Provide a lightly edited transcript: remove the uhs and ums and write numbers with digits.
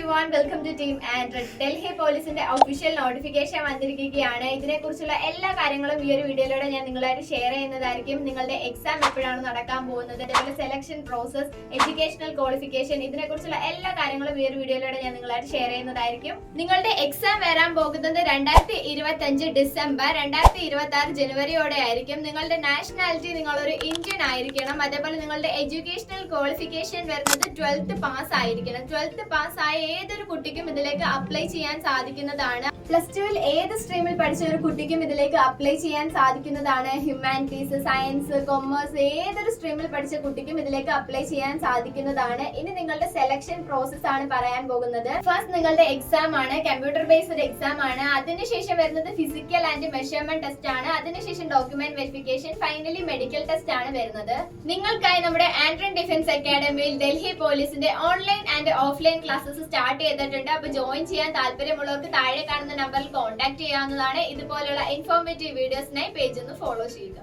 everyone, welcome to Team Android. Delhi പോലീസിന്റെ official notification വന്നിരിക്കുകയാണ്. ഇതിനെക്കുറിച്ചുള്ള എല്ലാ കാര്യങ്ങളും ഈ ഒരു വീഡിയോയിലൂടെ ഞാൻ നിങ്ങളായിട്ട് ഷെയർ ചെയ്യുന്നതായിരിക്കും. നിങ്ങളുടെ എക്സാം എപ്പോഴാണ് നടക്കാൻ പോകുന്നത്, അതേപോലെ സെലക്ഷൻ പ്രോസസ്, എഡ്യൂക്കേഷണൽ ക്വാളിഫിക്കേഷൻ, ഇതിനെക്കുറിച്ചുള്ള എല്ലാ കാര്യങ്ങളും ഈ ഒരു വീഡിയോയിലൂടെ ഞാൻ നിങ്ങളായിട്ട് ഷെയർ ചെയ്യുന്നതായിരിക്കും. നിങ്ങളുടെ എക്സാം വരാൻ പോകുന്നത് 2025 ഡിസംബർ 2026 ജനുവരിയോടെ ആയിരിക്കും. നിങ്ങളുടെ നാഷണാലിറ്റി നിങ്ങളൊരു ഇന്ത്യൻ ആയിരിക്കണം. അതേപോലെ നിങ്ങളുടെ എഡ്യൂക്കേഷണൽ ക്വാളിഫിക്കേഷൻ വരുന്നത് 12th പാസ് ആയിരിക്കണം. 12th പാസ് ആയ ഏതൊരു കുട്ടിക്കും ഇതിലേക്ക് അപ്ലൈ ചെയ്യാൻ സാധിക്കുന്നതാണ്. +2 ഏത് സ്ട്രീമിൽ പഠിച്ച ഒരു കുട്ടിക്കും ഇതിലേക്ക് അപ്ലൈ ചെയ്യാൻ സാധിക്കുന്നതാണ്. ഹ്യൂമാനിറ്റീസ്, സയൻസ്, കൊമേഴ്സ്, ഏതൊരു സ്ട്രീമിൽ പഠിച്ച കുട്ടിക്കും ഇതിലേക്ക് അപ്ലൈ ചെയ്യാൻ സാധിക്കുന്നതാണ്. ഇനി നിങ്ങളുടെ സെലക്ഷൻ പ്രോസസ് ആണ് പറയാൻ പോകുന്നത്. ഫസ്റ്റ് നിങ്ങളുടെ എക്സാം ആണ്, കമ്പ്യൂട്ടർ ബേസ്ഡ് എക്സാം ആണ്. അതിനുശേഷം വരുന്നത് ഫിസിക്കൽ ആൻഡ് മെഷർമെന്റ് ടെസ്റ്റ് ആണ്. അതിനുശേഷം document verification, finally medical test ആണ് വരുന്നത്. നിങ്ങൾക്കായി നമ്മുടെ ആൻഡ്രൻ ഡിഫൻസ് അക്കാഡമിയിൽ ഡൽഹി പോലീസിന്റെ online and offline classes start ചെയ്തിട്ടുണ്ട്. അപ്പൊ ജോയിൻ ചെയ്യാൻ താല്പര്യമുള്ളവർക്ക് താഴെ കാണുന്ന നമ്പറിൽ കോൺടാക്ട് ചെയ്യാവുന്നതാണ്. ഇതുപോലുള്ള ഇൻഫോർമേറ്റീവ് വീഡിയോസിനായി പേജ് ഒന്ന് ഫോളോ ചെയ്യുക.